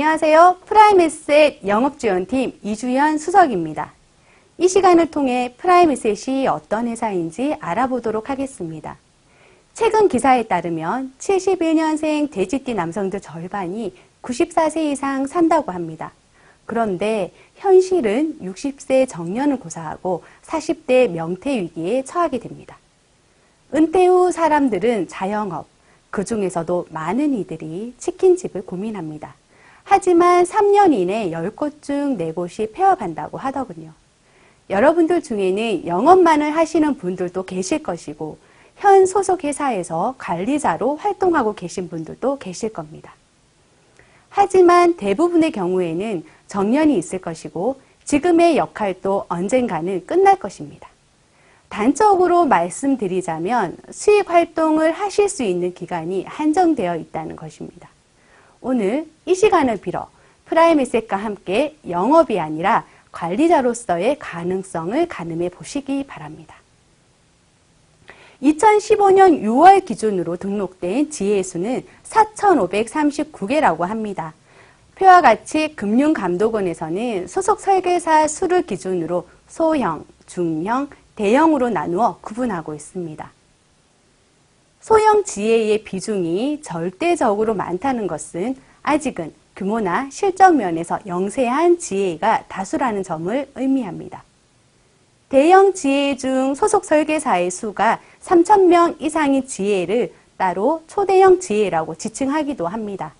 안녕하세요. 프라임에셋 영업지원팀 이주연 수석입니다. 이 시간을 통해 프라임에셋이 어떤 회사인지 알아보도록 하겠습니다. 최근 기사에 따르면 71년생 돼지띠 남성들 절반이 94세 이상 산다고 합니다. 그런데 현실은 60세 정년을 고사하고 40대 명퇴 위기에 처하게 됩니다. 은퇴 후 사람들은 자영업, 그 중에서도 많은 이들이 치킨집을 고민합니다. 하지만 3년 이내 10곳 중 4곳이 폐업한다고 하더군요. 여러분들 중에는 영업만을 하시는 분들도 계실 것이고 현 소속 회사에서 관리자로 활동하고 계신 분들도 계실 겁니다. 하지만 대부분의 경우에는 정년이 있을 것이고 지금의 역할도 언젠가는 끝날 것입니다. 단적으로 말씀드리자면 수익 활동을 하실 수 있는 기간이 한정되어 있다는 것입니다. 오늘 이 시간을 빌어 프라임에셋과 함께 영업이 아니라 관리자로서의 가능성을 가늠해 보시기 바랍니다. 2015년 6월 기준으로 등록된 지회의 수는 4,539개라고 합니다. 표와 같이 금융감독원에서는 소속 설계사 수를 기준으로 소형, 중형, 대형으로 나누어 구분하고 있습니다. 소형 지회의 비중이 절대적으로 많다는 것은 아직은 규모나 실적 면에서 영세한 지회가 다수라는 점을 의미합니다. 대형 지회 중 소속 설계사의 수가 3,000명 이상인 지회를 따로 초대형 지회라고 지칭하기도 합니다.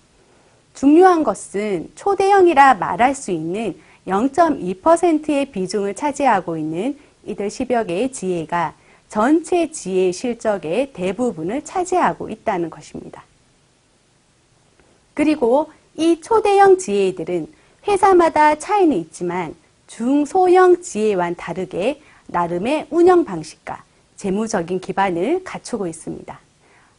중요한 것은 초대형이라 말할 수 있는 0.2%의 비중을 차지하고 있는 이들 10여 개의 지회가 전체 지회 실적의 대부분을 차지하고 있다는 것입니다. 그리고 이 초대형 지회들은 회사마다 차이는 있지만 중소형 지회와는 다르게 나름의 운영 방식과 재무적인 기반을 갖추고 있습니다.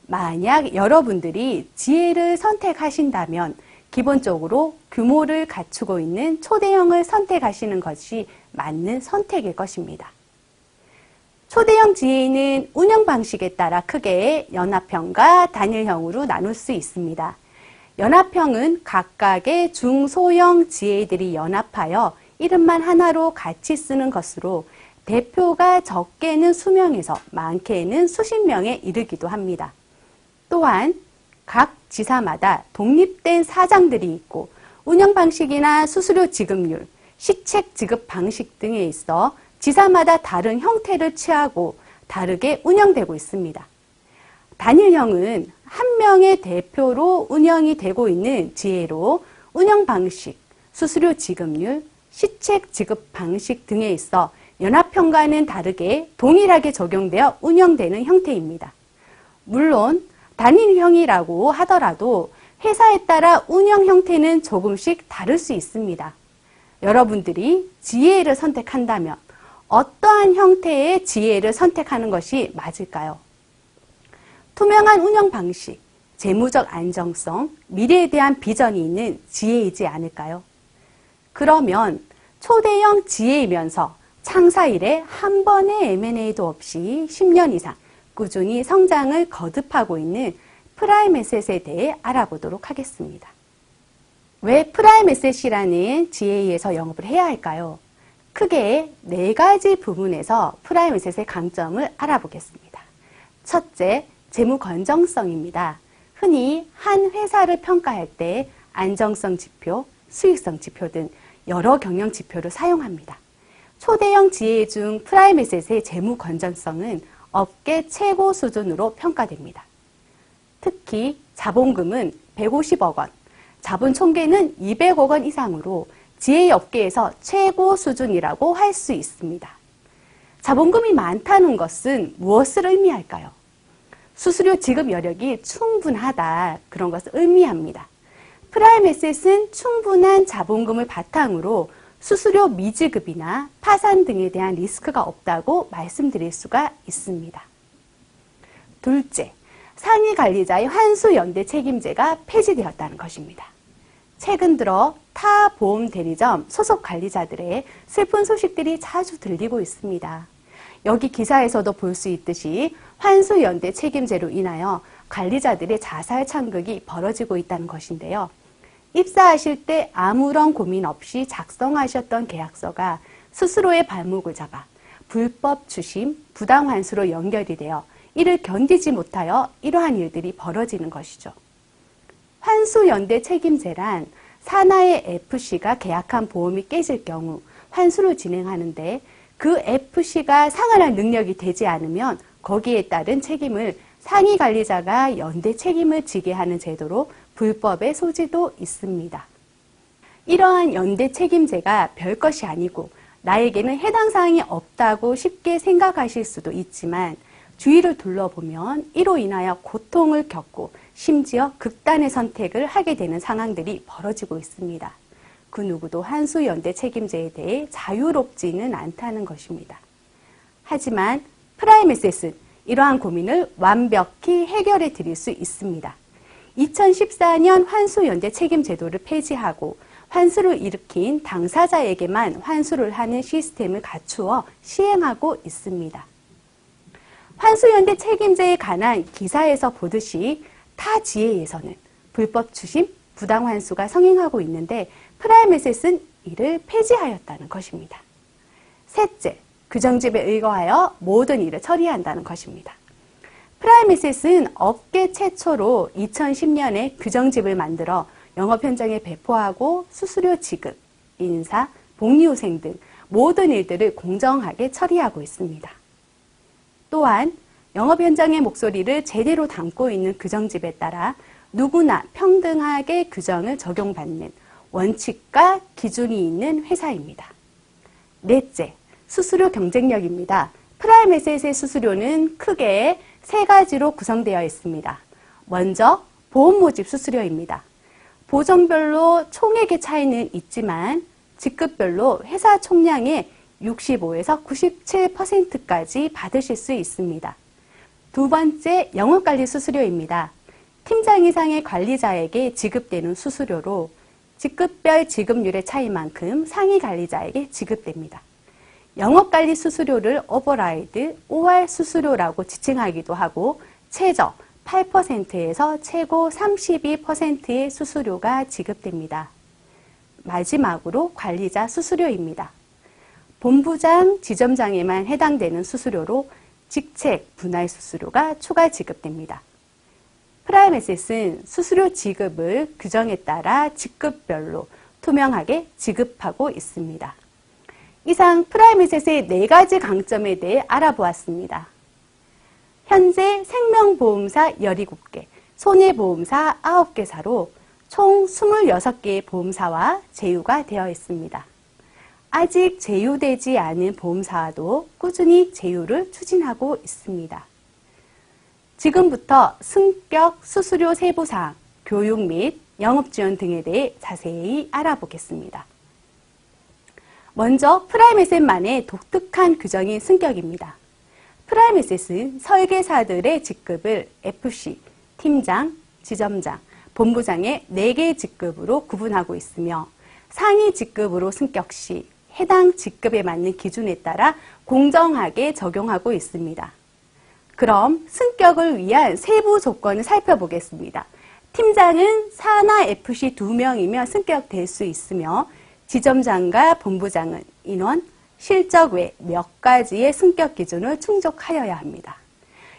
만약 여러분들이 지회를 선택하신다면 기본적으로 규모를 갖추고 있는 초대형을 선택하시는 것이 맞는 선택일 것입니다. 초대형 지회는 운영 방식에 따라 크게 연합형과 단일형으로 나눌 수 있습니다. 연합형은 각각의 중소형 지회들이 연합하여 이름만 하나로 같이 쓰는 것으로 대표가 적게는 수명에서 많게는 수십 명에 이르기도 합니다. 또한 각 지사마다 독립된 사장들이 있고 운영 방식이나 수수료 지급률, 시책 지급 방식 등에 있어 지사마다 다른 형태를 취하고 다르게 운영되고 있습니다. 단일형은 한 명의 대표로 운영이 되고 있는 지회로 운영 방식, 수수료 지급률, 시책 지급 방식 등에 있어 연합형과는 다르게 동일하게 적용되어 운영되는 형태입니다. 물론 단일형이라고 하더라도 회사에 따라 운영 형태는 조금씩 다를 수 있습니다. 여러분들이 지회를 선택한다면 어떠한 형태의 지회를 선택하는 것이 맞을까요? 투명한 운영 방식, 재무적 안정성, 미래에 대한 비전이 있는 지회이지 않을까요? 그러면 초대형 지회이면서 창사 이래 한 번의 M&A도 없이 10년 이상 꾸준히 성장을 거듭하고 있는 프라임에셋에 대해 알아보도록 하겠습니다. 왜 프라임에셋이라는 지회에서 영업을 해야 할까요? 크게 4가지 부분에서 프라임에셋의 강점을 알아보겠습니다. 첫째, 재무 건전성입니다. 흔히 한 회사를 평가할 때 안정성 지표, 수익성 지표 등 여러 경영 지표를 사용합니다. 초대형 지회 중 프라임에셋의 재무 건전성은 업계 최고 수준으로 평가됩니다. 특히 자본금은 150억 원, 자본 총계는 200억 원 이상으로 지회 업계에서 최고 수준이라고 할 수 있습니다. 자본금이 많다는 것은 무엇을 의미할까요? 수수료 지급 여력이 충분하다, 그런 것을 의미합니다. 프라임에셋은 충분한 자본금을 바탕으로 수수료 미지급이나 파산 등에 대한 리스크가 없다고 말씀드릴 수가 있습니다. 둘째, 상위 관리자의 환수 연대 책임제가 폐지되었다는 것입니다. 최근 들어 타 보험 대리점 소속 관리자들의 슬픈 소식들이 자주 들리고 있습니다. 여기 기사에서도 볼 수 있듯이 환수 연대 책임제로 인하여 관리자들의 자살 참극이 벌어지고 있다는 것인데요. 입사하실 때 아무런 고민 없이 작성하셨던 계약서가 스스로의 발목을 잡아 불법 추심, 부당 환수로 연결이 되어 이를 견디지 못하여 이러한 일들이 벌어지는 것이죠. 환수연대 책임제란 산하의 FC가 계약한 보험이 깨질 경우 환수를 진행하는데 그 FC가 상환할 능력이 되지 않으면 거기에 따른 책임을 상위 관리자가 연대 책임을 지게 하는 제도로 불법의 소지도 있습니다. 이러한 연대 책임제가 별것이 아니고 나에게는 해당 사항이 없다고 쉽게 생각하실 수도 있지만 주위를 둘러보면 이로 인하여 고통을 겪고 심지어 극단의 선택을 하게 되는 상황들이 벌어지고 있습니다. 그 누구도 환수연대 책임제에 대해 자유롭지는 않다는 것입니다. 하지만 프라임에셋은 이러한 고민을 완벽히 해결해 드릴 수 있습니다. 2014년 환수연대 책임제도를 폐지하고 환수를 일으킨 당사자에게만 환수를 하는 시스템을 갖추어 시행하고 있습니다. 환수연대 책임제에 관한 기사에서 보듯이 타 지회에서는 불법 추심, 부당 환수가 성행하고 있는데 프라임에셋은 이를 폐지하였다는 것입니다. 셋째, 규정집에 의거하여 모든 일을 처리한다는 것입니다. 프라임에셋은 업계 최초로 2010년에 규정집을 만들어 영업 현장에 배포하고 수수료 지급, 인사, 복리후생 등 모든 일들을 공정하게 처리하고 있습니다. 또한 영업 현장의 목소리를 제대로 담고 있는 규정집에 따라 누구나 평등하게 규정을 적용받는 원칙과 기준이 있는 회사입니다. 넷째, 수수료 경쟁력입니다. 프라임에셋의 수수료는 크게 세 가지로 구성되어 있습니다. 먼저 보험 모집 수수료입니다. 보정별로 총액의 차이는 있지만 직급별로 회사 총량의 65에서 97%까지 받으실 수 있습니다. 두 번째, 영업관리 수수료입니다. 팀장 이상의 관리자에게 지급되는 수수료로 직급별 지급률의 차이만큼 상위 관리자에게 지급됩니다. 영업관리 수수료를 오버라이드, OR 수수료라고 지칭하기도 하고 최저 8%에서 최고 32%의 수수료가 지급됩니다. 마지막으로 관리자 수수료입니다. 본부장, 지점장에만 해당되는 수수료로 직책 분할 수수료가 추가 지급됩니다. 프라임에셋은 수수료 지급을 규정에 따라 직급별로 투명하게 지급하고 있습니다. 이상 프라임에셋의 4가지 강점에 대해 알아보았습니다. 현재 생명보험사 17개, 손해보험사 9개사로 총 26개의 보험사와 제휴가 되어 있습니다. 아직 제휴되지 않은 보험사와도 꾸준히 제휴를 추진하고 있습니다. 지금부터 승격 수수료 세부사항, 교육 및 영업지원 등에 대해 자세히 알아보겠습니다. 먼저 프라임에셋만의 독특한 규정인 승격입니다. 프라임에셋은 설계사들의 직급을 FC, 팀장, 지점장, 본부장의 4개의 직급으로 구분하고 있으며 상위 직급으로 승격 시 해당 직급에 맞는 기준에 따라 공정하게 적용하고 있습니다. 그럼 승격을 위한 세부 조건을 살펴보겠습니다. 팀장은 산하 FC 2명이면 승격될 수 있으며 지점장과 본부장은 인원, 실적 외 몇 가지의 승격 기준을 충족하여야 합니다.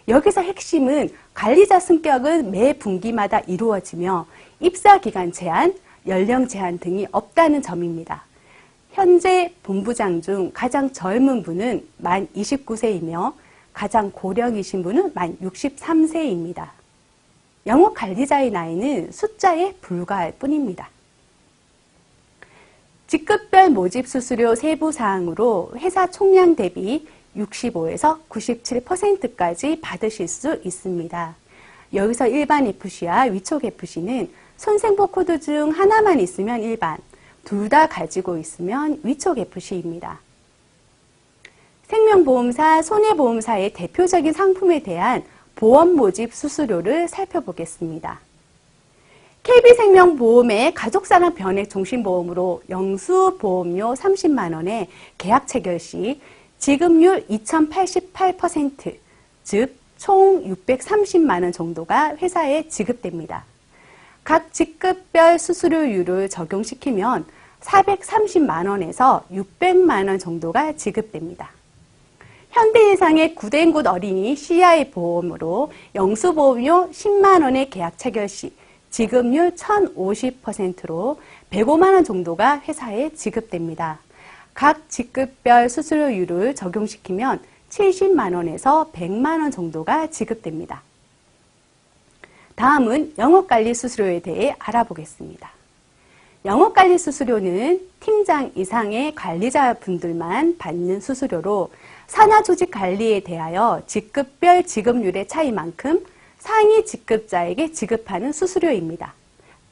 여기서 핵심은 관리자 승격은 매 분기마다 이루어지며 입사 기간 제한, 연령 제한 등이 없다는 점입니다. 현재 본부장 중 가장 젊은 분은 만 29세이며 가장 고령이신 분은 만 63세입니다. 영업 관리자의 나이는 숫자에 불과할 뿐입니다. 직급별 모집 수수료 세부 사항으로 회사 총량 대비 65에서 97%까지 받으실 수 있습니다. 여기서 일반 FC와 위촉 FC는 손생보 코드 중 하나만 있으면 일반, 둘 다 가지고 있으면 위촉 FC입니다. 생명보험사, 손해보험사의 대표적인 상품에 대한 보험 모집 수수료를 살펴보겠습니다. KB생명보험의 가족사랑 변액 종신보험으로 영수보험료 30만 원에 계약 체결 시 지급률 2088%, 즉 총 630만 원 정도가 회사에 지급됩니다. 각 직급별 수수료율을 적용시키면 430만 원에서 600만 원 정도가 지급됩니다. 현대해상의 구den곳 어린이 CI 보험으로 영수보험료 10만 원의 계약 체결 시 지급률 1050%로 105만 원 정도가 회사에 지급됩니다. 각 직급별 수수료율을 적용시키면 70만 원에서 100만 원 정도가 지급됩니다. 다음은 영업관리 수수료에 대해 알아보겠습니다. 영업관리 수수료는 팀장 이상의 관리자분들만 받는 수수료로 산하조직 관리에 대하여 직급별 지급률의 차이만큼 상위 직급자에게 지급하는 수수료입니다.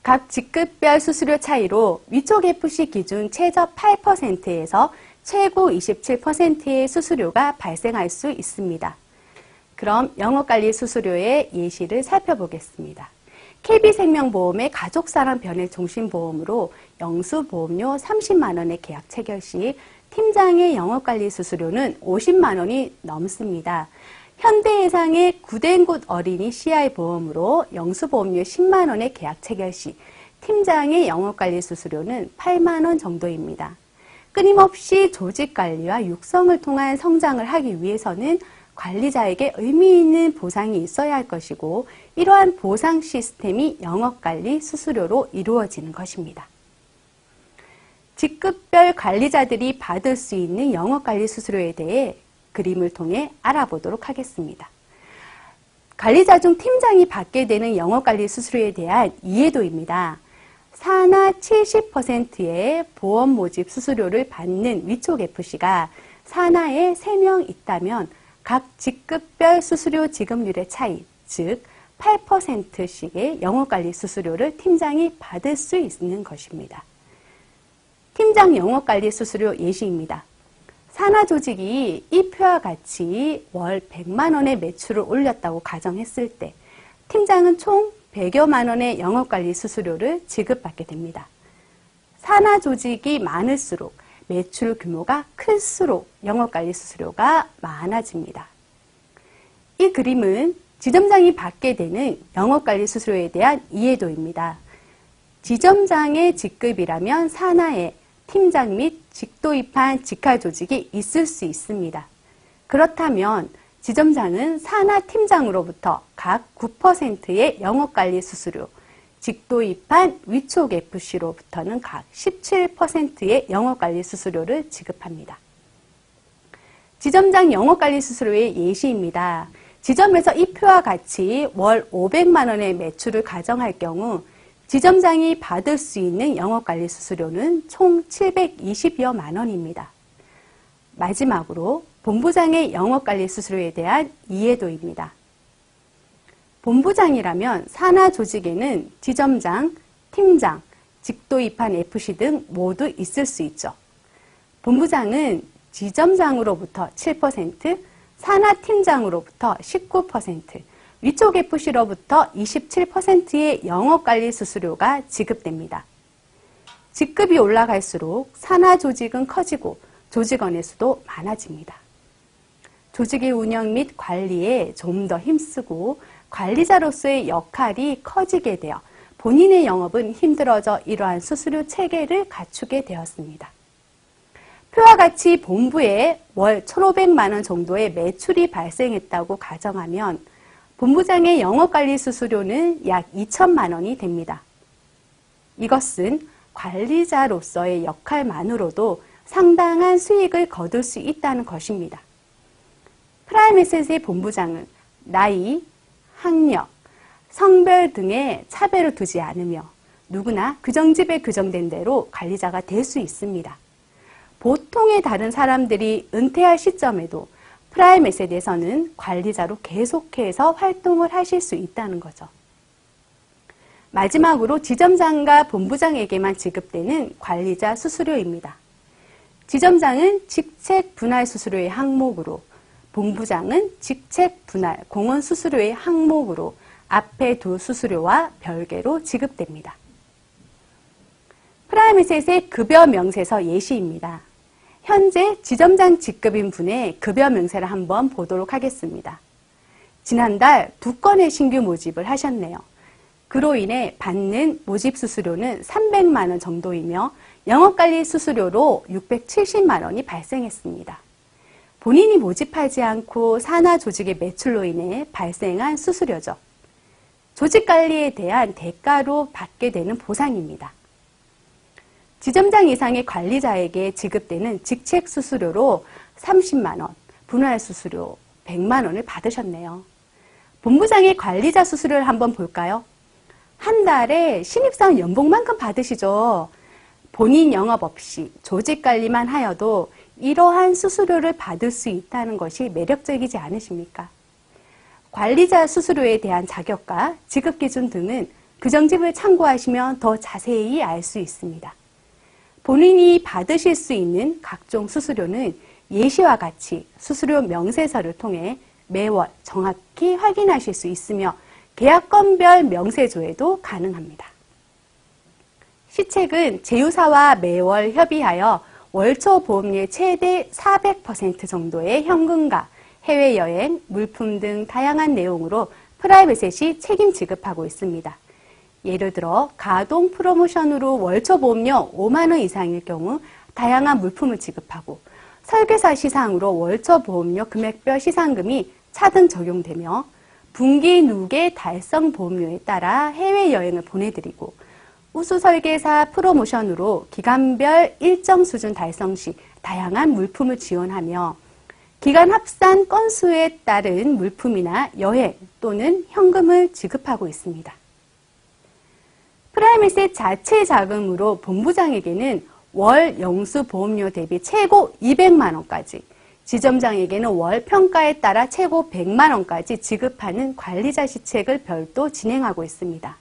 각 직급별 수수료 차이로 위촉 FC 기준 최저 8%에서 최고 27%의 수수료가 발생할 수 있습니다. 그럼 영업관리 수수료의 예시를 살펴보겠습니다. KB생명보험의 가족사랑 변액종신보험으로 영수보험료 30만 원의 계약 체결 시 팀장의 영업관리 수수료는 50만 원이 넘습니다. 현대해상의 구den곳 어린이 CI 보험으로 영수보험료 10만 원의 계약 체결 시 팀장의 영업관리 수수료는 8만 원 정도입니다. 끊임없이 조직관리와 육성을 통한 성장을 하기 위해서는 관리자에게 의미 있는 보상이 있어야 할 것이고 이러한 보상 시스템이 영업관리 수수료로 이루어지는 것입니다. 직급별 관리자들이 받을 수 있는 영업관리 수수료에 대해 그림을 통해 알아보도록 하겠습니다. 관리자 중 팀장이 받게 되는 영업관리 수수료에 대한 이해도입니다. 산하 70%의 보험 모집 수수료를 받는 위촉 FC가 산하에 3명 있다면 각 직급별 수수료 지급률의 차이, 즉 8%씩의 영업관리 수수료를 팀장이 받을 수 있는 것입니다. 팀장 영업관리 수수료 예시입니다. 산하조직이 이 표와 같이 월 100만 원의 매출을 올렸다고 가정했을 때 팀장은 총 100여만 원의 영업관리 수수료를 지급받게 됩니다. 산하조직이 많을수록 매출 규모가 클수록 영업관리 수수료가 많아집니다. 이 그림은 지점장이 받게 되는 영업관리 수수료에 대한 이해도입니다. 지점장의 직급이라면 산하에 팀장 및 직도입한 직하조직이 있을 수 있습니다. 그렇다면 지점장은 산하 팀장으로부터 각 9%의 영업관리 수수료, 직도입한 위촉 FC로부터는 각 17%의 영업관리 수수료를 지급합니다. 지점장 영업관리 수수료의 예시입니다. 지점에서 이 표와 같이 월 500만 원의 매출을 가정할 경우 지점장이 받을 수 있는 영업관리 수수료는 총 720여만 원입니다. 마지막으로 본부장의 영업관리 수수료에 대한 이해도입니다. 본부장이라면 산하 조직에는 지점장, 팀장, 직도입한 FC 등 모두 있을 수 있죠. 본부장은 지점장으로부터 7%, 산하 팀장으로부터 19%, 위촉 FC로부터 27%의 영업관리 수수료가 지급됩니다. 직급이 올라갈수록 산하 조직은 커지고 조직원의 수도 많아집니다. 조직의 운영 및 관리에 좀 더 힘쓰고 관리자로서의 역할이 커지게 되어 본인의 영업은 힘들어져 이러한 수수료 체계를 갖추게 되었습니다. 표와 같이 본부에 월 1,500만 원 정도의 매출이 발생했다고 가정하면 본부장의 영업관리 수수료는 약 2천만 원이 됩니다. 이것은 관리자로서의 역할만으로도 상당한 수익을 거둘 수 있다는 것입니다. 프라임에셋의 본부장은 나이, 학력, 성별 등의 차별을 두지 않으며 누구나 규정집에 규정된 대로 관리자가 될 수 있습니다. 보통의 다른 사람들이 은퇴할 시점에도 프라임에셋에서는 관리자로 계속해서 활동을 하실 수 있다는 거죠. 마지막으로 지점장과 본부장에게만 지급되는 관리자 수수료입니다. 지점장은 직책 분할 수수료의 항목으로, 본부장은 직책 분할 공원 수수료의 항목으로 앞에 두 수수료와 별개로 지급됩니다. 프라임에셋의 급여 명세서 예시입니다. 현재 지점장 직급인 분의 급여 명세를 한번 보도록 하겠습니다. 지난달 2건의 신규 모집을 하셨네요. 그로 인해 받는 모집 수수료는 300만 원 정도이며 영업관리 수수료로 670만 원이 발생했습니다. 본인이 모집하지 않고 산하 조직의 매출로 인해 발생한 수수료죠. 조직관리에 대한 대가로 받게 되는 보상입니다. 지점장 이상의 관리자에게 지급되는 직책 수수료로 30만 원, 분할 수수료 100만 원을 받으셨네요. 본부장의 관리자 수수료를 한번 볼까요? 한 달에 신입사원 연봉만큼 받으시죠. 본인 영업 없이 조직 관리만 하여도 이러한 수수료를 받을 수 있다는 것이 매력적이지 않으십니까? 관리자 수수료에 대한 자격과 지급 기준 등은 규정집을 참고하시면 더 자세히 알 수 있습니다. 본인이 받으실 수 있는 각종 수수료는 예시와 같이 수수료 명세서를 통해 매월 정확히 확인하실 수 있으며 계약건별 명세조회도 가능합니다. 시책은 제휴사와 매월 협의하여 월초 보험료의 최대 400% 정도의 현금과 해외여행, 물품 등 다양한 내용으로 프라이빗셋이 책임 지급하고 있습니다. 예를 들어 가동 프로모션으로 월초 보험료 5만 원 이상일 경우 다양한 물품을 지급하고 설계사 시상으로 월초 보험료 금액별 시상금이 차등 적용되며 분기 누계 달성 보험료에 따라 해외여행을 보내드리고 우수 설계사 프로모션으로 기간별 일정 수준 달성 시 다양한 물품을 지원하며 기간 합산 건수에 따른 물품이나 여행 또는 현금을 지급하고 있습니다. 프라이빗셋 자체 자금으로 본부장에게는 월 영수 보험료 대비 최고 200만 원까지, 지점장에게는 월 평가에 따라 최고 100만 원까지 지급하는 관리자 시책을 별도 진행하고 있습니다.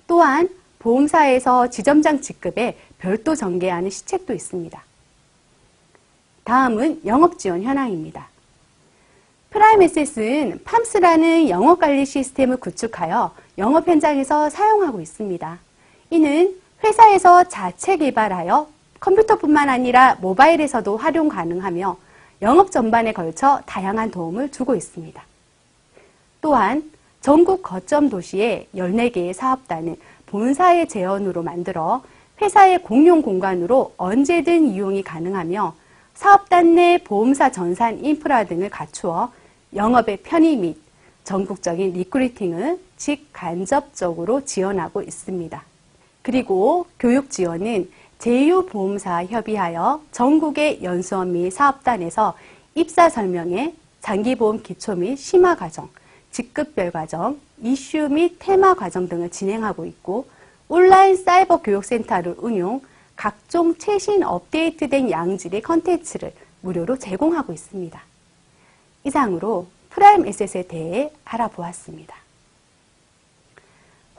또한 보험사에서 지점장 직급에 별도 전개하는 시책도 있습니다. 다음은 영업지원 현황입니다. 프라이빗셋은 팜스라는 영업관리 시스템을 구축하여 영업 현장에서 사용하고 있습니다. 이는 회사에서 자체 개발하여 컴퓨터뿐만 아니라 모바일에서도 활용 가능하며 영업 전반에 걸쳐 다양한 도움을 주고 있습니다. 또한 전국 거점 도시에 14개의 사업단을 본사의 재원으로 만들어 회사의 공용 공간으로 언제든 이용이 가능하며 사업단 내 보험사 전산 인프라 등을 갖추어 영업의 편의 및 전국적인 리크루팅을 직간접적으로 지원하고 있습니다. 그리고 교육 지원은 제휴보험사와 협의하여 전국의 연수원 및 사업단에서 입사 설명회, 장기보험 기초 및 심화 과정, 직급별 과정, 이슈 및 테마 과정 등을 진행하고 있고 온라인 사이버 교육센터를 운용, 각종 최신 업데이트된 양질의 컨텐츠를 무료로 제공하고 있습니다. 이상으로 프라임에셋에 대해 알아보았습니다.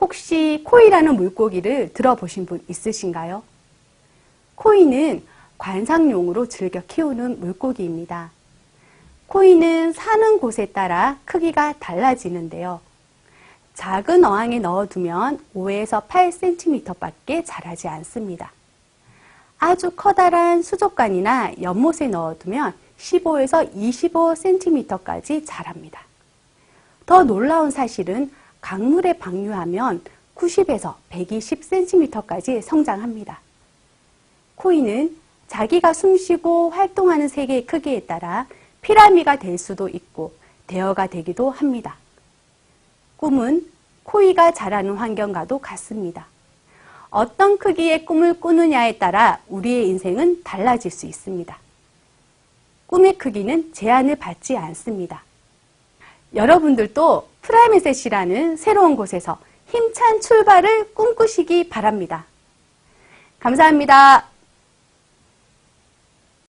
혹시 코이라는 물고기를 들어보신 분 있으신가요? 코이는 관상용으로 즐겨 키우는 물고기입니다. 코이는 사는 곳에 따라 크기가 달라지는데요. 작은 어항에 넣어두면 5에서 8cm 밖에 자라지 않습니다. 아주 커다란 수족관이나 연못에 넣어두면 15에서 25cm까지 자랍니다. 더 놀라운 사실은 강물에 방류하면 90에서 120cm까지 성장합니다. 코이는 자기가 숨쉬고 활동하는 세계의 크기에 따라 피라미가 될 수도 있고 대어가 되기도 합니다. 꿈은 코이가 자라는 환경과도 같습니다. 어떤 크기의 꿈을 꾸느냐에 따라 우리의 인생은 달라질 수 있습니다. 꿈의 크기는 제한을 받지 않습니다. 여러분들도 프라임에셋이라는 새로운 곳에서 힘찬 출발을 꿈꾸시기 바랍니다. 감사합니다.